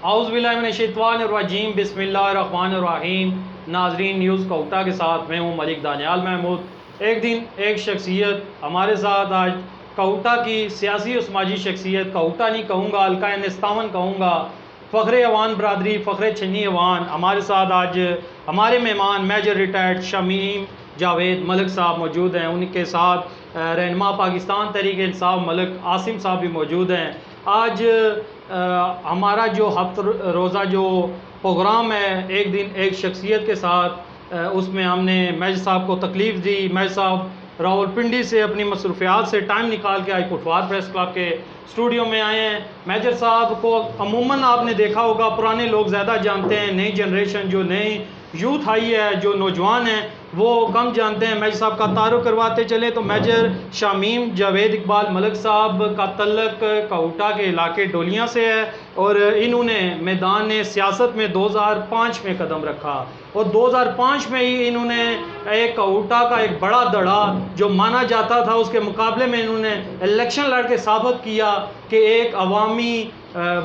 اعوذ باللہ من الشیطان الرجیم، بسم اللہ الرحمن الرحیم۔ ناظرین، نیوز کوٹا کے ساتھ میں ہوں ملک دانیال محمود۔ ایک دن ایک شخصیت ہمارے ساتھ آج کوٹا کی سیاسی و سماجی شخصیت، کوٹا نہیں کہوں گا، حلقہ نستاون کہوں گا، فخر ایوان برادری، فخر چھنی ایوان، ہمارے ساتھ آج ہمارے مہمان میجر ریٹائرڈ شمیم جاوید ملک صاحب موجود ہیں۔ ان کے ساتھ رہنما پاکستان تحریک انصاف ملک عاصم صاحب بھی موجود ہیں۔ آج ہمارا جو ہفتہ روزہ جو پروگرام ہے، ایک دن ایک شخصیت کے ساتھ، اس میں ہم نے میجر صاحب کو تکلیف دی۔ میجر صاحب راول پنڈی سے اپنی مصروفیات سے ٹائم نکال کے آج پٹوار پریس کلب کے اسٹوڈیو میں آئے ہیں۔ میجر صاحب کو عموماً آپ نے دیکھا ہوگا، پرانے لوگ زیادہ جانتے ہیں، نئی جنریشن جو نئی یوتھ آئی ہے، جو نوجوان ہیں، وہ کم جانتے ہیں۔ میجر صاحب کا تعارف کرواتے چلیں تو میجر شمیم جاوید اقبال ملک صاحب کا تعلق کوٹا کے علاقے ڈولیاں سے ہے، اور انہوں نے میدان سیاست میں 2005 میں قدم رکھا، اور 2005 میں ہی انہوں نے ایک کوٹا کا ایک بڑا دڑا جو مانا جاتا تھا، اس کے مقابلے میں انہوں نے الیکشن لڑ کے ثابت کیا کہ ایک عوامی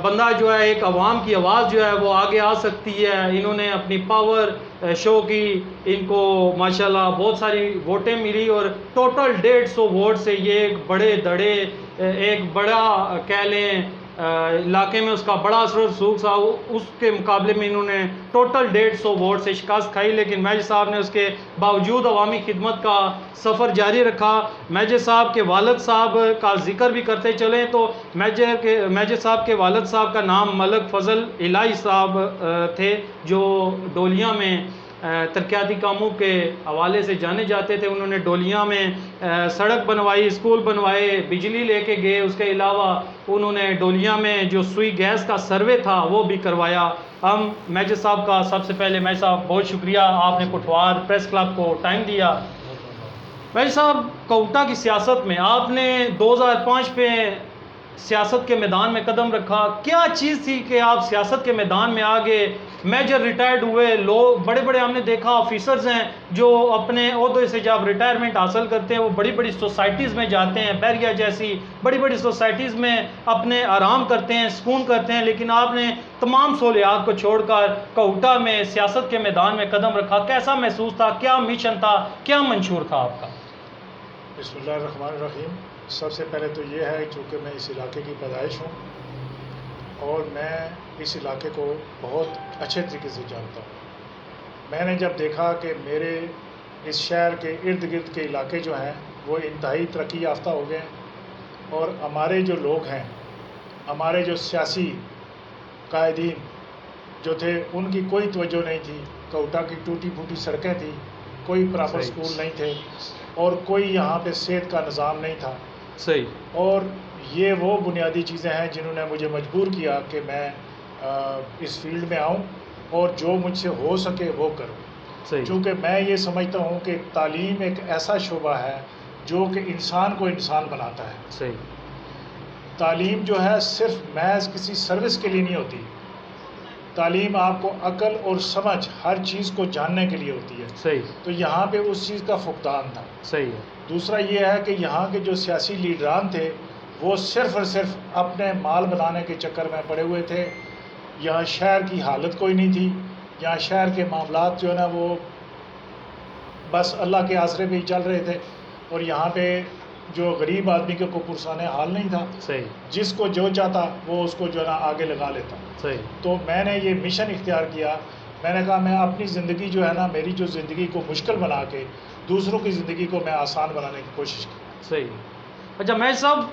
بندہ جو ہے، ایک عوام کی آواز جو ہے وہ آگے آ سکتی ہے۔ انہوں نے اپنی پاور شو کی، ان کو ماشاءاللہ بہت ساری ووٹیں ملی، اور ٹوٹل 150 ووٹ سے یہ ایک بڑے دڑے، ایک بڑا کہہ لیں علاقے میں اس کا بڑا اثر و رسوخ تھا، اس کے مقابلے میں انہوں نے ٹوٹل 150 ووٹ سے شکست کھائی، لیکن میجر صاحب نے اس کے باوجود عوامی خدمت کا سفر جاری رکھا۔ میجر صاحب کے والد صاحب کا ذکر بھی کرتے چلیں تو میجر صاحب کے والد صاحب کا نام ملک فضل الہی صاحب تھے، جو ڈولیاں میں ترقیاتی کاموں کے حوالے سے جانے جاتے تھے۔ انہوں نے ڈولیاں میں سڑک بنوائی، اسکول بنوائے، بجلی لے کے گئے۔ اس کے علاوہ انہوں نے ڈولیاں میں جو سوئی گیس کا سروے تھا وہ بھی کروایا۔ ہم میجر صاحب کا سب سے پہلے، میجر صاحب بہت شکریہ، آپ نے پٹوار پریس کلب کو ٹائم دیا۔ میجر صاحب، کوٹا کی سیاست میں آپ نے 2005 میں سیاست کے میدان میں قدم رکھا، کیا چیز تھی کہ آپ سیاست کے میدان میں آگے میجر ریٹائرڈ ہوئے؟ لوگ بڑے بڑے ہم نے دیکھا آفیسرز ہیں جو اپنے عہدے سے جب ریٹائرمنٹ حاصل کرتے ہیں وہ بڑی بڑی سوسائٹیز میں جاتے ہیں، بیریا جیسی بڑی بڑی سوسائٹیز میں اپنے آرام کرتے ہیں، سکون کرتے ہیں، لیکن آپ نے تمام سہولیات کو چھوڑ کر کوٹا میں سیاست کے میدان میں قدم رکھا۔ کیسا محسوس تھا؟ کیا مشن تھا؟ کیا منشور تھا آپ کا؟ بسم اللہ الرحمن الرحیم۔ سب سے پہلے تو یہ ہے، چونکہ میں اس علاقے کی پیدائش ہوں اور میں اس علاقے کو بہت اچھے طریقے سے جانتا ہوں۔ میں نے جب دیکھا کہ میرے اس شہر کے ارد گرد کے علاقے جو ہیں وہ انتہائی ترقی یافتہ ہو گئے، اور ہمارے جو لوگ ہیں، ہمارے جو سیاسی قائدین جو تھے، ان کی کوئی توجہ نہیں تھی۔ کوٹا کی ٹوٹی پھوٹی سڑکیں تھیں، کوئی پراپر سکول نہیں تھے، اور کوئی یہاں پہ صحت کا نظام نہیں تھا۔ صحیح۔ اور یہ وہ بنیادی چیزیں ہیں جنہوں نے مجھے مجبور کیا کہ میں اس فیلڈ میں آؤں اور جو مجھ سے ہو سکے وہ کروں۔ صحیح۔ چونکہ میں یہ سمجھتا ہوں کہ تعلیم ایک ایسا شعبہ ہے جو کہ انسان کو انسان بناتا ہے۔ صحیح۔ تعلیم جو ہے صرف محض کسی سروس کے لیے نہیں ہوتی، تعلیم آپ کو عقل اور سمجھ ہر چیز کو جاننے کے لیے ہوتی ہے۔ صحیح۔ تو یہاں پہ اس چیز کا فقدان تھا۔ صحیح ہے۔ دوسرا یہ ہے کہ یہاں کے جو سیاسی لیڈران تھے وہ صرف اور صرف اپنے مال بنانے کے چکر میں پڑے ہوئے تھے۔ یہاں شہر کی حالت کوئی نہیں تھی، یہاں شہر کے معاملات جو ہے نا وہ بس اللہ کے آسرے پہ ہی چل رہے تھے، اور یہاں پہ جو غریب آدمی کے کو پرسانے حال نہیں تھا۔ صحیح۔ جس کو جو چاہتا وہ اس کو جو ہے نا آگے لگا لیتا۔ صحیح۔ تو میں نے یہ مشن اختیار کیا، میں نے کہا میں اپنی زندگی جو ہے نا، میری جو زندگی کو مشکل بنا کے دوسروں کی زندگی کو میں آسان بنانے کی کوشش کی۔ صحیح۔ اچھا میجر صاحب،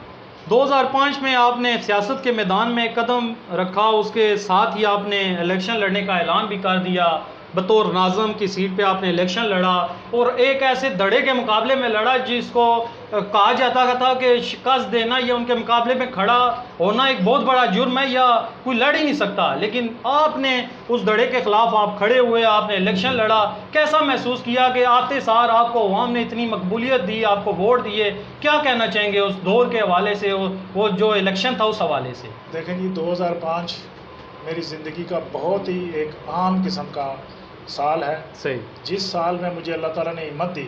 2005 میں آپ نے سیاست کے میدان میں قدم رکھا، اس کے ساتھ ہی آپ نے الیکشن لڑنے کا اعلان بھی کر دیا۔ بطور ناظم کی سیٹ پہ آپ نے الیکشن لڑا، اور ایک ایسے دڑے کے مقابلے میں لڑا جس کو کہا جاتا تھا کہ شکست دینا یا ان کے مقابلے میں کھڑا ہونا ایک بہت بڑا جرم ہے، یا کوئی لڑ ہی نہیں سکتا، لیکن آپ نے اس دڑے کے خلاف آپ کھڑے ہوئے، آپ نے الیکشن لڑا۔ کیسا محسوس کیا کہ آتے سار آپ کو عوام نے اتنی مقبولیت دی، آپ کو ووٹ دیے؟ کیا کہنا چاہیں گے اس دور کے حوالے سے، وہ جو الیکشن تھا اس حوالے سے؟ دیکھیں جی، 2005 میری زندگی کا بہت ہی ایک عام قسم کا سال ہے۔ صحیح۔ جس سال میں مجھے اللہ تعالیٰ نے ہمت دی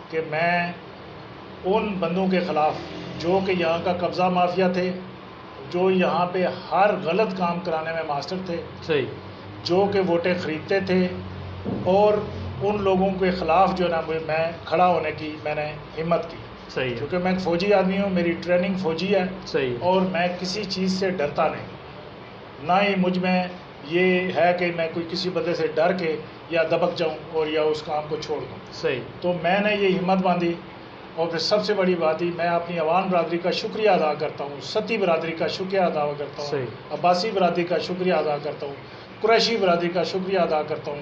کہ میں ان بندوں کے خلاف جو کہ یہاں کا قبضہ مافیا تھے، جو یہاں پہ ہر غلط کام کرانے میں ماسٹر تھے، صحیح، جو کہ ووٹیں خریدتے تھے، اور ان لوگوں کے خلاف جو ہے نا میں کھڑا ہونے کی میں نے ہمت کی، صحیح ہے، کیونکہ میں ایک فوجی آدمی ہوں، میری ٹریننگ فوجی ہے، صحیح ہے، اور میں کسی چیز سے ڈرتا نہیں، نہ ہی مجھ میں یہ ہے کہ میں کوئی کسی بندے سے ڈر کے یا دبک جاؤں اور یا اس کام کو چھوڑ دوں۔ صحیح، تو میں نے یہ ہمت باندھی، اور پھر سب سے بڑی بات ہی میں اپنی عوام برادری کا شکریہ ادا کرتا ہوں، ستی برادری کا شکریہ ادا کرتا ہوں، صحیح، عباسی برادری کا شکریہ ادا کرتا ہوں، قریشی برادری کا شکریہ ادا کرتا ہوں،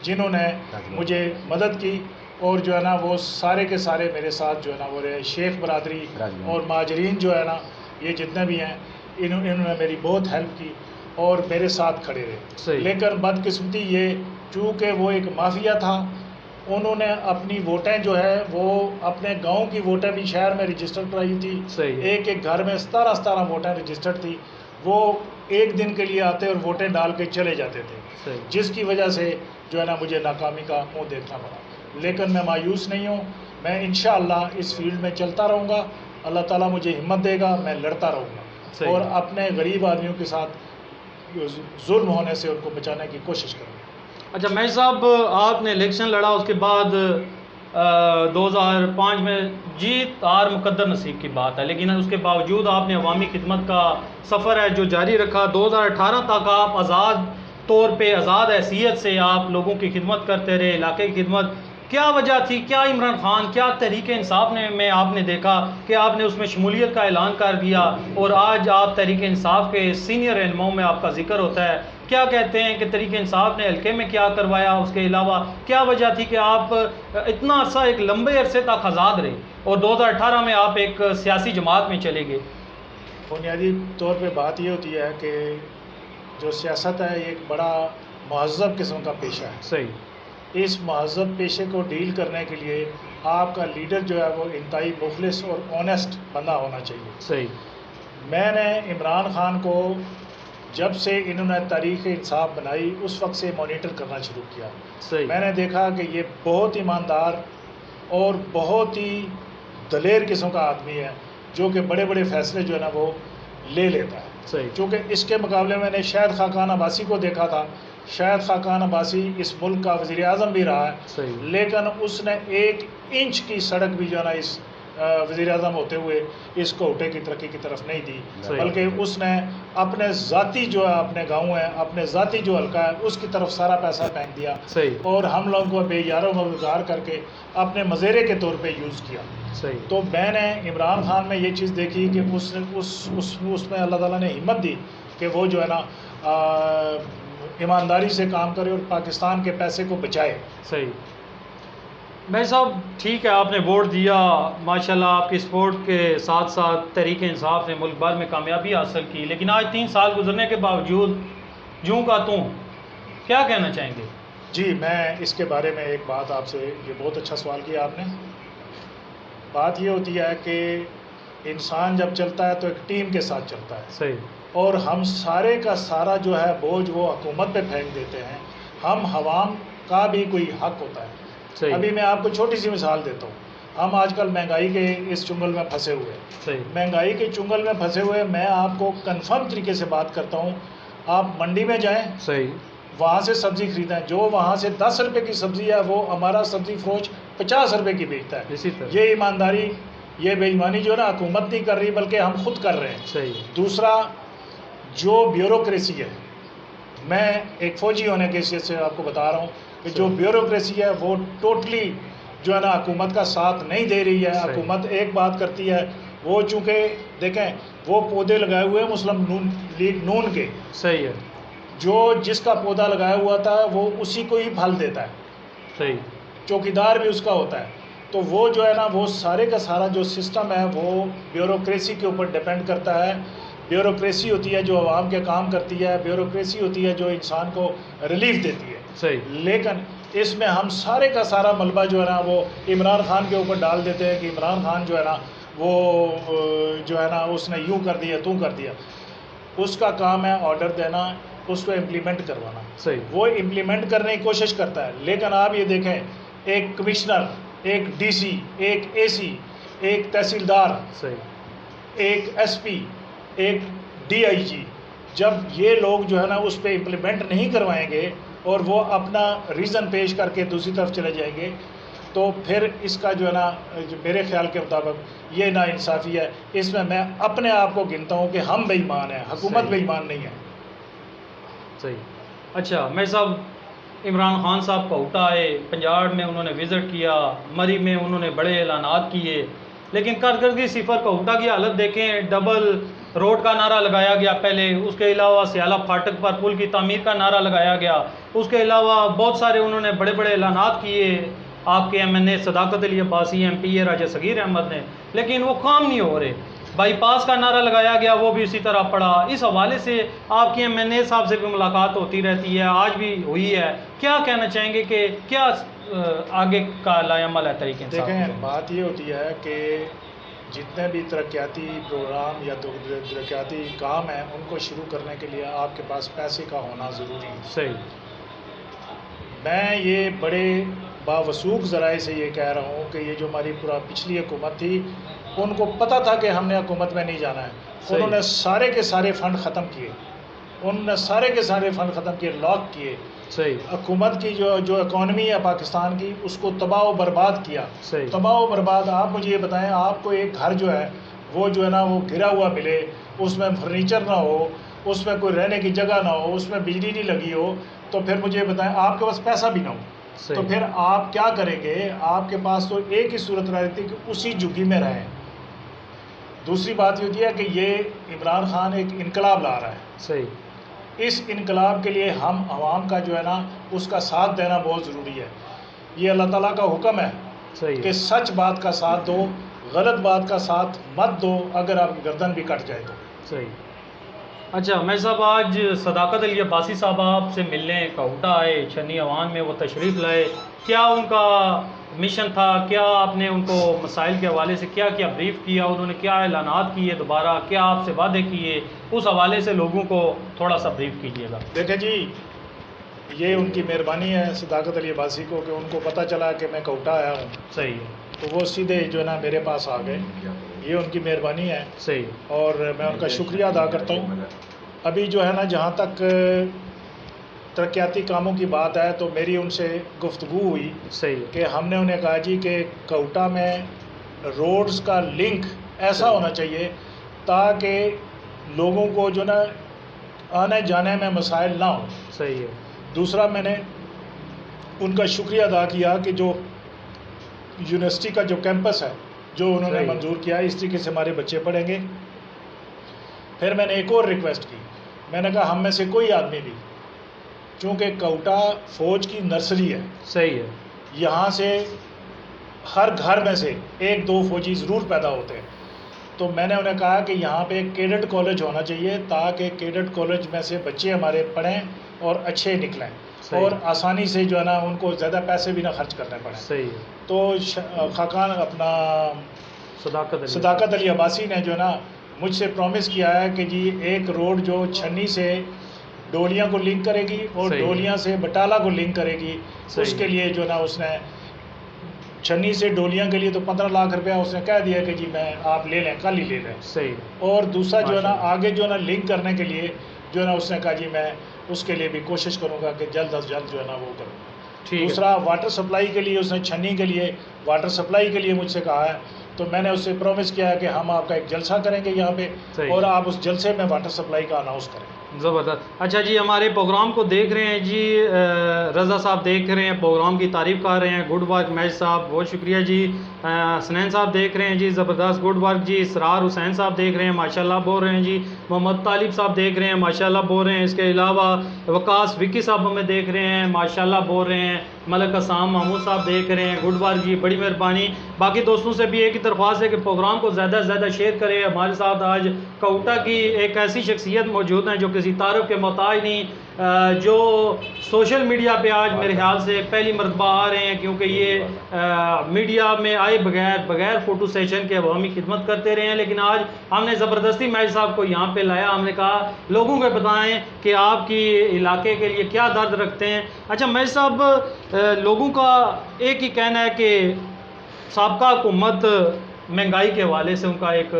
جنہوں نے مجھے مدد کی، اور جو ہے نا وہ سارے کے سارے میرے ساتھ جو ہے نا وہ رہے، شیخ برادری اور مہاجرین جو ہے نا یہ جتنے بھی ہیں انہوں نے میری بہت ہیلپ کی اور میرے ساتھ کھڑے رہے۔ صحیح، لیکن بدقسمتی یہ، چونکہ وہ ایک مافیا تھا، انہوں نے اپنی ووٹیں جو ہے وہ اپنے گاؤں کی ووٹیں بھی شہر میں رجسٹر کرائی تھی، صحیح، ایک ایک گھر میں 17 ووٹیں رجسٹرڈ تھی، وہ ایک دن کے لیے آتے اور ووٹیں ڈال کے چلے جاتے تھے، صحیح، جس کی وجہ سے جو ہے نا مجھے ناکامی کا منہ دیکھنا پڑا۔ لیکن میں مایوس نہیں ہوں، میں انشاءاللہ اس فیلڈ میں چلتا رہوں گا، اللہ تعالیٰ مجھے ہمت دے گا، میں لڑتا رہوں گا، صحیح، اور اپنے غریب آدمیوں کے ساتھ ظلم ہونے سے ان کو بچانے کی کوشش کروں گا۔ اچھا میں صاحب، آپ نے الیکشن لڑا، اس کے بعد 2005 میں جیت ہار مقدر نصیب کی بات ہے، لیکن اس کے باوجود آپ نے عوامی خدمت کا سفر ہے جو جاری رکھا۔ 2018 تک آپ آزاد طور پہ، آزاد حیثیت سے آپ لوگوں کی خدمت کرتے رہے، علاقے کی خدمت۔ کیا وجہ تھی؟ کیا عمران خان، کیا تحریک انصاف میں آپ نے دیکھا کہ آپ نے اس میں شمولیت کا اعلان کر دیا، اور آج آپ تحریک انصاف کے سینئر رہنماؤں میں آپ کا ذکر ہوتا ہے؟ کیا کہتے ہیں کہ تحریک انصاف نے حلقے میں کیا کروایا؟ اس کے علاوہ کیا وجہ تھی کہ آپ اتنا عرصہ، ایک لمبے عرصے تک آزاد رہے، اور 2018 میں آپ ایک سیاسی جماعت میں چلے گئے؟ بنیادی طور پہ بات یہ ہوتی ہے کہ جو سیاست ہے یہ ایک بڑا مہذب قسم کا پیشہ ہے۔ صحیح، اس مہذب پیشے کو ڈیل کرنے کے لیے آپ کا لیڈر جو ہے وہ انتہائی مخلص اور آنیسٹ بندہ ہونا چاہیے۔ صحیح، میں نے عمران خان کو جب سے انہوں نے تحریک انصاف بنائی اس وقت سے مانیٹر کرنا شروع کیا۔ صحیح، میں نے دیکھا کہ یہ بہت ایماندار اور بہت ہی دلیر قسم کا آدمی ہے، جو کہ بڑے بڑے فیصلے جو ہے نا وہ لے لیتا ہے۔ صحیح، چونکہ اس کے مقابلے میں نے شاہد خاقان عباسی کو دیکھا تھا۔ شاہد خاقان عباسی اس ملک کا وزیر اعظم بھی رہا ہے، صحیح، لیکن اس نے 1 انچ کی سڑک بھی جو ہے نا اس وزیر اعظم ہوتے ہوئے اس کوٹے کی ترقی کی طرف نہیں دی، صحیح، بلکہ اس نے اپنے ذاتی جو ہے اپنے گاؤں ہے، اپنے ذاتی جو حلقہ ہے اس کی طرف سارا پیسہ پھینک دیا، صحیح، اور ہم لوگوں کو بے یارو مددگار کر کے اپنے مزیرے کے طور پہ یوز کیا۔ صحیح، تو میں نے عمران خان میں یہ چیز دیکھی کہ اس میں اللہ تعالیٰ نے ہمت دی کہ وہ جو ہے نا ایمانداری سے کام کرے اور پاکستان کے پیسے کو بچائے۔ صحیح۔ میں صاحب ٹھیک ہے، آپ نے ووٹ دیا، ماشاءاللہ آپ کی سپورٹ کے ساتھ ساتھ تحریک انصاف نے ملک بھر میں کامیابی حاصل کی، لیکن آج 3 سال گزرنے کے باوجود جوں کا توں، کیا کہنا چاہیں گے؟ جی، میں اس کے بارے میں ایک بات آپ سے، یہ بہت اچھا سوال کیا آپ نے۔ بات یہ ہوتی ہے کہ انسان جب چلتا ہے تو ایک ٹیم کے ساتھ چلتا ہے، صحیح، اور ہم سارے کا سارا جو ہے بوجھ وہ حکومت پہ پھینک دیتے ہیں، ہم عوام کا بھی کوئی حق ہوتا ہے۔ صحیح، ابھی میں آپ کو چھوٹی سی مثال دیتا ہوں، ہم آج کل مہنگائی کے اس چنگل میں پھنسے ہوئے ہیں، صحیح، مہنگائی کے چنگل میں پھنسے ہوئے، میں آپ کو کنفرم طریقے سے بات کرتا ہوں، آپ منڈی میں جائیں، صحیح، وہاں سے سبزی خریدیں، جو وہاں سے 10 روپے کی سبزی ہے وہ ہمارا سبزی فروش 50 روپے کی بیچتا ہے۔ اسی طرح، یہ ایمانداری، یہ بے ایمانی جو ہے نا حکومت نہیں کر رہی بلکہ ہم خود کر رہے ہیں۔ صحیح، دوسرا، جو بیوروکریسی ہے، میں ایک فوجی ہونے کے حیثیت سے آپ کو بتا رہا ہوں کہ جو بیوروکریسی ہے وہ ٹوٹلی جو ہے نا حکومت کا ساتھ نہیں دے رہی ہے۔ صحیح، حکومت ایک بات کرتی ہے، وہ چونکہ دیکھیں وہ پودے لگائے ہوئے ہیں مسلم لیگ نون کے، صحیح ہے، جو جس کا پودا لگایا ہوا تھا وہ اسی کو ہی پھل دیتا ہے، صحیح، چوکیدار بھی اس کا ہوتا ہے۔ تو وہ جو ہے نا وہ سارے کا سارا جو سسٹم ہے وہ بیوروکریسی کے اوپر ڈیپینڈ کرتا ہے۔ بیوروکریسی ہوتی ہے جو عوام کے کام کرتی ہے، بیوروکریسی ہوتی ہے جو انسان کو ریلیف دیتی ہے۔ صحیح، لیکن اس میں ہم سارے کا سارا ملبہ جو ہے نا وہ عمران خان کے اوپر ڈال دیتے ہیں کہ عمران خان جو ہے نا وہ جو ہے نا اس نے یوں کر دیا تو کر دیا۔ اس کا کام ہے آرڈر دینا، اس کو امپلیمنٹ کروانا، صحیح، وہ امپلیمنٹ کرنے کی کوشش کرتا ہے۔ لیکن آپ یہ دیکھیں، ایک کمشنر، ایک ڈی سی، ایک اے سی، ایک تحصیلدار، صحیح، ایک ایس پی، ایک DIG جب یہ لوگ جو ہے نا اس پہ امپلیمنٹ نہیں کروائیں گے اور وہ اپنا ریزن پیش کر کے دوسری طرف چلے جائیں گے تو پھر اس کا جو ہے نا جو میرے خیال کے مطابق یہ ناانصافی ہے. اس میں اپنے آپ کو گنتا ہوں کہ ہم بے ایمان ہیں, حکومت بے ایمان نہیں ہے. صحیح. اچھا میں صاحب, عمران خان صاحب کوٹا آئے, پنجاب میں انہوں نے وزٹ کیا, مری میں انہوں نے بڑے اعلانات کیے, لیکن کارکردگی صفر. کوٹا کی حالت دیکھیں, ڈبل روڈ کا نعرہ لگایا گیا پہلے, اس کے علاوہ سیالہ پھاٹک پر پل کی تعمیر کا نعرہ لگایا گیا, اس کے علاوہ بہت سارے انہوں نے بڑے بڑے اعلانات کیے آپ کے MNA صداقت علی عباسی, MP راجہ صغیر احمد نے, لیکن وہ کام نہیں ہو رہے. بائی پاس کا نعرہ لگایا گیا, وہ بھی اسی طرح پڑا. اس حوالے سے آپ کی MNA صاحب سے بھی ملاقات ہوتی رہتی ہے, آج بھی ہوئی ہے, کیا کہنا چاہیں گے کہ کیا آگے کا لائے عمل ہے طریقے سے؟ دیکھیں بات یہ ہوتی ہے کہ جتنے بھی ترقیاتی پروگرام یا ترقیاتی کام ہیں ان کو شروع کرنے کے لیے آپ کے پاس پیسے کا ہونا ضروری ہے. صحیح. میں یہ بڑے باوثوق ذرائع سے یہ کہہ رہا ہوں کہ یہ جو ہماری پچھلی حکومت تھی ان کو پتہ تھا کہ ہم نے حکومت میں نہیں جانا ہے. انہوں نے سارے کے سارے فنڈ ختم کیے, انہوں نے سارے کے سارے فنڈ ختم کیے, لاک کیے. صحیح. حکومت کی جو اکانومی ہے پاکستان کی اس کو تباہ و برباد کیا. صحیح. تباہ و برباد. آپ مجھے یہ بتائیں, آپ کو ایک گھر جو ہے وہ جو ہے نا وہ گرا ہوا ملے, اس میں فرنیچر نہ ہو, اس میں کوئی رہنے کی جگہ نہ ہو, اس میں بجلی نہیں لگی ہو, تو پھر مجھے یہ بتائیں آپ کے پاس پیسہ بھی نہ ہو تو پھر آپ کیا کریں گے؟ آپ کے پاس تو ایک ہی صورت رہتی ہے کہ اسی جھگی میں رہیں. دوسری بات یہ ہوتی ہے کہ یہ عمران خان ایک انقلاب لا رہا ہے. صحیح. اس انقلاب کے لیے ہم عوام کا جو ہے نا اس کا ساتھ دینا بہت ضروری ہے. یہ اللہ تعالیٰ کا حکم ہے صحیح. کہ سچ بات کا ساتھ دو, غلط بات کا ساتھ مت دو, اگر آپ کی گردن بھی کٹ جائے تو. صحیح. اچھا میں صاحب, آج صداقت علی عباسی صاحب آپ سے ملنے کوٹا آئے, چھنی عوان میں وہ تشریف لائے, کیا ان کا مشن تھا؟ کیا آپ نے ان کو مسائل کے حوالے سے کیا کیا بریف کیا؟ انہوں نے کیا اعلانات کیے, دوبارہ کیا آپ سے وعدے کیے؟ اس حوالے سے لوگوں کو تھوڑا سا بریف کیجیے گا. دیکھیں جی, یہ ان کی مہربانی ہے صداقت علی عباسی کو کہ ان کو پتہ چلا کہ میں کوٹا آیا ہوں. صحیح. تو وہ سیدھے جو ہے نا میرے پاس آ گئے. یہ ان کی مہربانی ہے. صحیح. اور میں ان کا شکریہ ادا کرتا ہوں. ابھی جو ہے نا جہاں تک ترقیاتی کاموں کی بات ہے تو میری ان سے گفتگو ہوئی. صحیح. کہ ہم نے انہیں کہا جی کہ کوٹا میں روڈز کا لنک ایسا ہونا چاہیے تاکہ لوگوں کو جو نا آنے جانے میں مسائل نہ ہوں. صحیح ہے. دوسرا میں نے ان کا شکریہ ادا کیا کہ جو یونیورسٹی کا جو کیمپس ہے جو انہوں نے منظور کیا, اس طریقے سے ہمارے بچے پڑھیں گے. پھر میں نے ایک اور ریکویسٹ کی, میں نے کہا ہم میں سے کوئی آدمی بھی, چونکہ کوٹا فوج کی نرسری ہے. صحیح ہے. یہاں سے ہر گھر میں سے ایک دو فوجی ضرور پیدا ہوتے ہیں. تو میں نے انہیں کہا کہ یہاں پہ ایک کیڈٹ کالج ہونا چاہیے تاکہ کیڈٹ کالج میں سے بچے ہمارے پڑھیں اور اچھے نکلیں اور آسانی سے جو ہے نا ان کو زیادہ پیسے بھی نہ خرچ کرنے پڑیں. صحیح ہے. تو خاقان اپنا صداقت علی عباسی نے جو ہے نا مجھ سے پرومس کیا ہے کہ جی ایک روڈ جو چھنی سے ڈولیاں کو لنک کرے گی اور ڈولیاں سے بٹالہ کو لنک کرے گی, اس کے لیے جو ہے نا اس نے چھنی سے ڈولیاں کے لیے تو 15 لاکھ روپیہ اس نے کہہ دیا کہ جی میں آپ لے لیں, کل ہی لے لیں. صحیح. اور دوسرا جو ہے نا آگے جو ہے نا لنک کرنے کے لیے جو ہے نا اس نے کہا جی میں اس کے لیے بھی کوشش کروں گا کہ جلد از جلد جو ہے نا وہ کروں. دوسرا واٹر سپلائی کے لیے اس نے چھنی کے لیے واٹر سپلائی کے لیے مجھ سے کہا ہے, تو میں نے اس سے پرومس کیا ہے کہ ہم آپ کا ایک جلسہ کریں گے یہاں پہ اور آپ اس جلسے میں واٹر سپلائی کا اناؤنس کریں. زبردست. اچھا جی, ہمارے پروگرام کو دیکھ رہے ہیں جی, رضا صاحب دیکھ رہے ہیں, پروگرام کی تعریف کر رہے ہیں, گڈ ورک میج صاحب بہت شکریہ جی. حسنین صاحب دیکھ رہے ہیں جی, زبردست گڈ ورک جی. اسرار حسین صاحب دیکھ رہے ہیں, ماشاءاللہ بول رہے ہیں جی. محمد طالب صاحب دیکھ رہے ہیں, ماشاءاللہ بول رہے ہیں. اس کے علاوہ وقاص وکی صاحب ہمیں دیکھ رہے ہیں, ماشاءاللہ بول رہے ہیں. ملک اسام محمود صاحب دیکھ رہے ہیں, گڈ ورک جی, بڑی مہربانی. باقی دوستوں سے بھی ایک ہی درخواست ہے کہ پروگرام کو زیادہ سے زیادہ شیئر کریں. ہمارے ساتھ آج کوٹا کی ایک ایسی شخصیت موجود ہیں جو کسی تعارف کے محتاج نہیں, جو سوشل میڈیا پہ آج میرے خیال سے پہلی مرتبہ آ رہے ہیں, کیونکہ یہ میڈیا میں آئے بغیر فوٹو سیشن کے عوامی خدمت کرتے رہے ہیں. لیکن آج ہم نے زبردستی میج صاحب کو یہاں پہ لایا, ہم نے کہا لوگوں کو بتائیں کہ آپ کی علاقے کے لیے کیا درد رکھتے ہیں. اچھا میج صاحب, لوگوں کا ایک ہی کہنا ہے کہ سابقہ حکومت مہنگائی کے حوالے سے ان کا ایک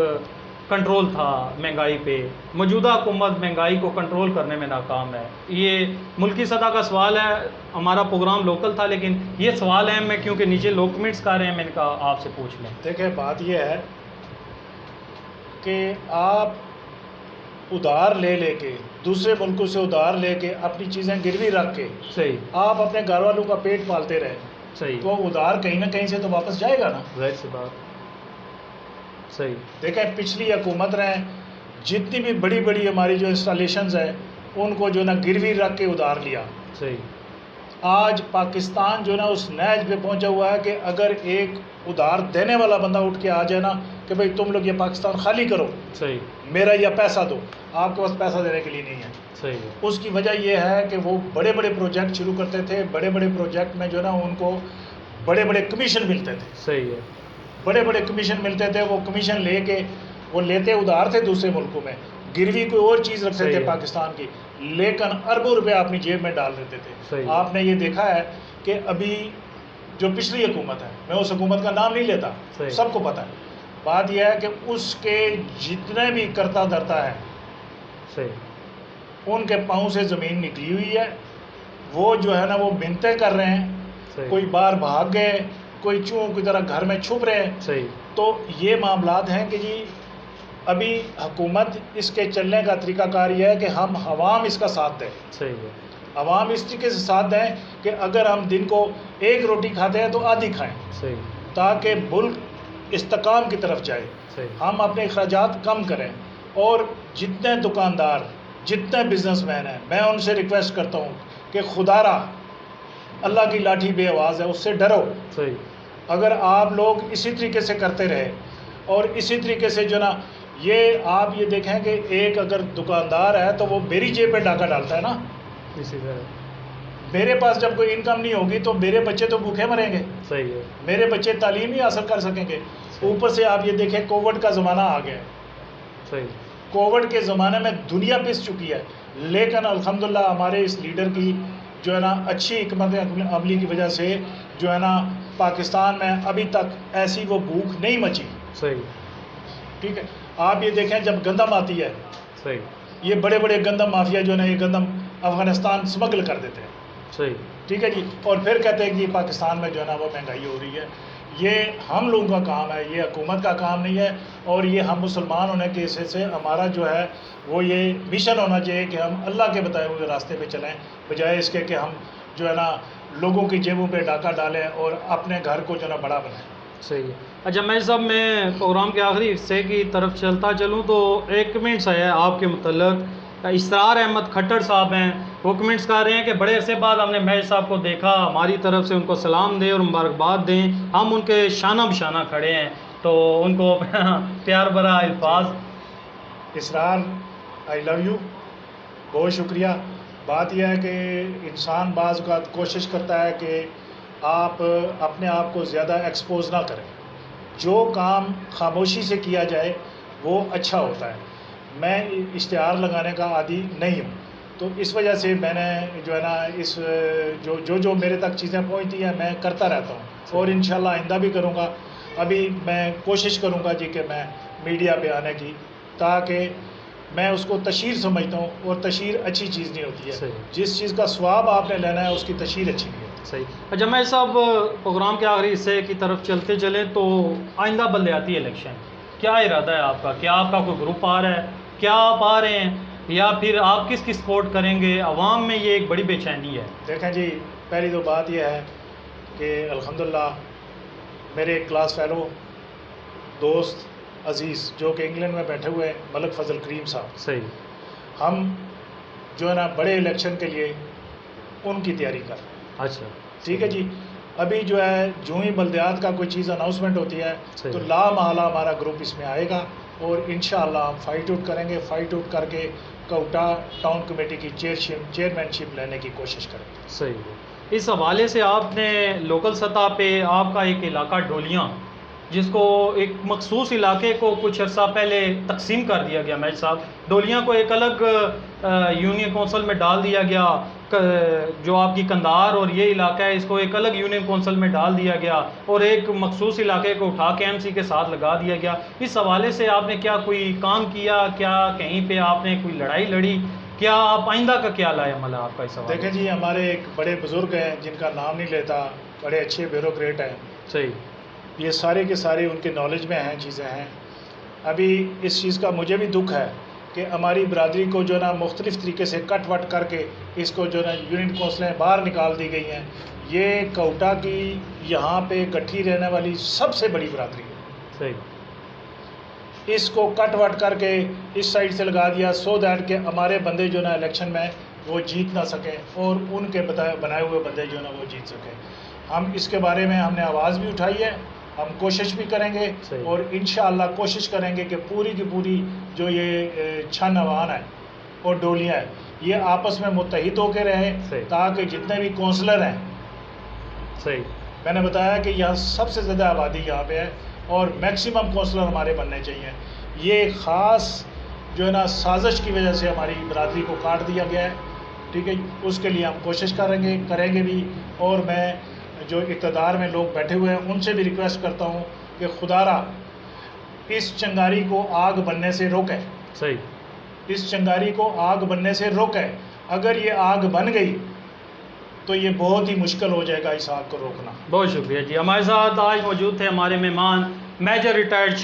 کنٹرول تھا مہنگائی پہ، موجودہ حکومت مہنگائی کو کنٹرول کرنے میں ناکام ہے. یہ ملکی سطح کا سوال ہے، ہمارا پروگرام لوکل تھا لیکن یہ سوال ہے میں کیونکہ نیچے لوگ کمنٹس کر رہے ہیں، میں نے کہا آپ سے پوچھ لیں. دیکھیں بات یہ ہے کہ آپ ادھار لے کے دوسرے ملکوں سے ادھار لے کے اپنی چیزیں گروی رکھ کے صحیح آپ اپنے گھر والوں کا پیٹ پالتے رہے صحیح تو ادھار کہیں نہ کہیں سے تو واپس جائے گا نا. ظاہر سی بات. صحیح دیکھیں پچھلی حکومت رہیں جتنی بھی بڑی بڑی ہماری جو انسٹالیشنز ہیں ان کو جو نا گروی رکھ کے ادھار لیا. صحیح آج پاکستان جو نا اس نیج پہ پہنچا ہوا ہے کہ اگر ایک ادھار دینے والا بندہ اٹھ کے آ جائے نا کہ بھئی تم لوگ یہ پاکستان خالی کرو، صحیح میرا یہ پیسہ دو، آپ کے پاس پیسہ دینے کے لیے نہیں ہے. صحیح ہے. اس کی وجہ یہ ہے کہ وہ بڑے بڑے پروجیکٹ شروع کرتے تھے، بڑے بڑے پروجیکٹ میں جو نا ان کو بڑے بڑے کمیشن ملتے تھے، صحیح ہے. بڑے بڑے کمیشن ملتے تھے. وہ کمیشن لے کے وہ لیتے ادھار تھے دوسرے ملکوں میں، گروی کوئی اور چیز رکھتے صحیح تھے ہے. پاکستان کی، لیکن اربوں روپے اپنی جیب میں ڈال دیتے تھے. صحیح. آپ نے یہ دیکھا ہے کہ ابھی جو پچھلی حکومت ہے، میں اس حکومت کا نام نہیں لیتا، صحیح. سب کو پتہ ہے، بات یہ ہے کہ اس کے جتنے بھی کرتا دھرتا ہے صحیح ان کے پاؤں سے زمین نکلی ہوئی ہے. وہ جو ہے نا وہ منتیں کر رہے ہیں، صحیح کوئی باہر بھاگ گئے، کوئی چوں کی طرح گھر میں چھپ رہے ہیں. صحیح تو یہ معاملات ہیں کہ جی ابھی حکومت اس کے چلنے کا طریقہ کار یہ ہے کہ ہم عوام اس کا ساتھ دیں. صحیح ہے. عوام اس طریقے سے ساتھ دیں کہ اگر ہم دن کو ایک روٹی کھاتے ہیں تو آدھی کھائیں صحیح تاکہ ملک استحکام کی طرف جائے. صحیح ہم اپنے اخراجات کم کریں. اور جتنے دکاندار، جتنے بزنس مین ہیں، میں ان سے ریکویسٹ کرتا ہوں کہ خدا را اللہ کی لاٹھی بے آواز ہے، اس سے ڈرو. صحیح اگر آپ لوگ اسی طریقے سے کرتے رہے اور اسی طریقے سے جو نا یہ آپ یہ دیکھیں کہ ایک اگر دکاندار ہے تو وہ میری جیب پہ ڈاکہ ڈالتا ہے نا. اسی طرح. میرے پاس جب کوئی انکم نہیں ہوگی تو میرے بچے تو بھوکے مریں گے، صحیح ہے. میرے بچے تعلیم نہیں حاصل کر سکیں گے. اوپر سے آپ یہ دیکھیں کووڈ کا زمانہ آ گیا ہے. صحیح کووڈ کے زمانے میں دنیا پس چکی ہے، لیکن الحمدللہ ہمارے اس لیڈر کی جو ہے نا اچھی حکمت عملی کی وجہ سے جو ہے نا پاکستان میں ابھی تک ایسی وہ بھوک نہیں مچی. صحیح ٹھیک ہے. آپ یہ دیکھیں جب گندم آتی ہے، صحیح یہ بڑے بڑے گندم مافیا جو ہے نا یہ گندم افغانستان سمگل کر دیتے ہیں. صحیح ٹھیک ہے جی. اور پھر کہتے ہیں کہ یہ پاکستان میں جو ہے نا وہ مہنگائی ہو رہی ہے. یہ ہم لوگوں کا کام ہے، یہ حکومت کا کام نہیں ہے. اور یہ ہم مسلمان ہونے کے حصے سے ہمارا جو ہے وہ یہ مشن ہونا چاہیے کہ ہم اللہ کے بتائے ہوئے راستے پہ چلیں، بجائے اس کے کہ ہم جو ہے نا لوگوں کی جیبوں پہ ڈاکہ ڈالیں اور اپنے گھر کو جو ہے نا بڑا بنائیں. صحیح ہے. اچھا میں صاحب میں پروگرام کے آخری حصے کی طرف چلتا چلوں تو ایک کمنٹس آیا ہے آپ کے متعلق. اسرار احمد کھٹر صاحب ہیں، وہ کمنٹس کر رہے ہیں کہ بڑے عرصے بعد ہم نے مہر صاحب کو دیکھا، ہماری طرف سے ان کو سلام دیں اور مبارکباد دیں، ہم ان کے شانہ بشانہ کھڑے ہیں، تو ان کو پیار بھرا الفاظ. اسرار آئی لو یو، بہت شکریہ. بات یہ ہے کہ انسان بعض اوقات کوشش کرتا ہے کہ آپ اپنے آپ کو زیادہ ایکسپوز نہ کریں. جو کام خاموشی سے کیا جائے وہ اچھا ہوتا ہے. میں اشتہار لگانے کا عادی نہیں ہوں، تو اس وجہ سے میں نے جو ہے نا اس جو میرے تک چیزیں پہنچتی ہیں میں کرتا رہتا ہوں اور انشاءاللہ آئندہ بھی کروں گا. ابھی میں کوشش کروں گا جی کہ میں میڈیا پہ آنے کی، تاکہ میں اس کو تشہیر سمجھتا ہوں اور تشہیر اچھی چیز نہیں ہوتی ہے. صحیح. جس چیز کا ثواب آپ نے لینا ہے اس کی تشہیر اچھی نہیں ہوتی. صحیح. اچھا میں صاحب پروگرام کے آخری حصے کی طرف چلتے چلیں تو آئندہ بلدیاتی الیکشن کیا ارادہ ہے آپ کا؟ کیا آپ کا کوئی گروپ آ رہا ہے؟ کیا آپ آ رہے ہیں یا پھر آپ کس کی سپورٹ کریں گے؟ عوام میں یہ ایک بڑی بے چینی ہے. دیکھیں جی، پہلی تو بات یہ ہے کہ الحمدللہ میرے ایک کلاس فیلو دوست عزیز جو کہ انگلینڈ میں بیٹھے ہوئے ہیں، ملک فضل کریم صاحب، صحیح. ہم جو ہے نا بڑے الیکشن کے لیے ان کی تیاری کر رہے ہیں. اچھا ٹھیک ہے جی. ابھی جو ہے جو ہی بلدیات کا کوئی چیز اناؤنسمنٹ ہوتی ہے صحیح. تو لا محالہ ہمارا گروپ اس میں آئے گا اور انشاءاللہ ہم فائٹ آؤٹ کریں گے. فائٹ آؤٹ کر کے کوٹا ٹاؤن کمیٹی کی چیئرمین شپ لینے کی کوشش کریں گے. صحیح ہے. اس حوالے سے آپ نے لوکل سطح پہ آپ کا ایک علاقہ ڈولیاں جس کو ایک مخصوص علاقے کو کچھ عرصہ پہلے تقسیم کر دیا گیا میج صاحب. ڈولیاں کو ایک الگ یونین کونسل میں ڈال دیا گیا. جو آپ کی کندھار اور یہ علاقہ ہے اس کو ایک الگ یونین کونسل میں ڈال دیا گیا اور ایک مخصوص علاقے کو اٹھا کے MC کے ساتھ لگا دیا گیا. اس حوالے سے آپ نے کیا کوئی کام کیا؟ کیا کہیں پہ آپ نے کوئی لڑائی لڑی؟ کیا آپ آئندہ کا کیا لائے عمل ہے آپ کا اس حوالے؟ دیکھیں جی، ہمارے ایک بڑے بزرگ ہیں جن کا نام نہیں لیتا، بڑے اچھے بیوروکریٹ ہیں. صحیح. یہ سارے کے سارے ان کے نالج میں ہیں، چیزیں ہیں. ابھی اس چیز کا مجھے بھی دکھ ہے کہ ہماری برادری کو جو نا مختلف طریقے سے کٹ وٹ کر کے اس کو جو نا یونین کونسلیں باہر نکال دی گئی ہیں. یہ کوٹا کی یہاں پہ اکٹھی رہنے والی سب سے بڑی برادری ہے. صحیح. اس کو کٹ وٹ کر کے اس سائڈ سے لگا دیا سو دیٹ کہ ہمارے بندے جو نا الیکشن میں وہ جیت نہ سکیں اور ان کے بنائے ہوئے بندے جو نا وہ جیت سکیں. ہم اس کے بارے میں ہم نے آواز بھی اٹھائی ہے، ہم کوشش بھی کریں گے اور انشاءاللہ کوشش کریں گے کہ پوری کی پوری جو یہ 6 نوان ہیں اور ڈولیاں ہیں یہ آپس میں متحد ہو کے رہیں تاکہ جتنے بھی کونسلر ہیں. صحیح. میں نے بتایا کہ یہاں سب سے زیادہ آبادی یہاں پہ ہے اور میکسیمم کونسلر ہمارے بننے چاہیے. یہ خاص جو ہے نا سازش کی وجہ سے ہماری برادری کو کاٹ دیا گیا ہے. ٹھیک ہے، اس کے لیے ہم کوشش کریں گے بھی. اور میں جو اقتدار میں لوگ بیٹھے ہوئے ہیں ان سے بھی ریکویسٹ کرتا ہوں کہ خدا را اس چنگاری کو آگ بننے سے روکیں. صحیح. اس چنگاری کو آگ بننے سے روکیں. اگر یہ آگ بن گئی تو یہ بہت ہی مشکل ہو جائے گا اس آگ کو روکنا. بہت شکریہ جی. ہمارے ساتھ آج موجود تھے ہمارے مہمان میجر ریٹائرڈ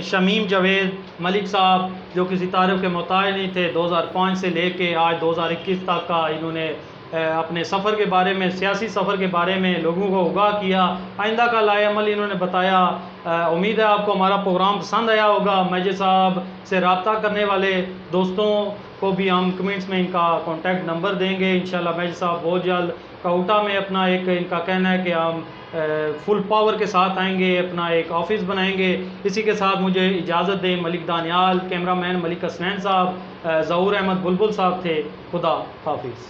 شمیم جاوید ملک صاحب، جو کسی تعارف کے محتاج نہیں تھے. 2005 سے لے کے آج 2021 تک کا انہوں نے اپنے سفر کے بارے میں، سیاسی سفر کے بارے میں لوگوں کو آگاہ کیا. آئندہ کا لائے عمل انہوں نے بتایا. امید ہے آپ کو ہمارا پروگرام پسند آیا ہوگا. میجر صاحب سے رابطہ کرنے والے دوستوں کو بھی ہم کمنٹس میں ان کا کانٹیکٹ نمبر دیں گے. انشاءاللہ میجر صاحب بہت جلد کوٹا میں اپنا ایک، ان کا کہنا ہے کہ ہم فل پاور کے ساتھ آئیں گے، اپنا ایک آفس بنائیں گے. اسی کے ساتھ مجھے اجازت دیں. ملک دانیال، کیمرہ مین ملک حسنین صاحب، ظہور احمد بلبل صاحب تھے. خدا حافظ.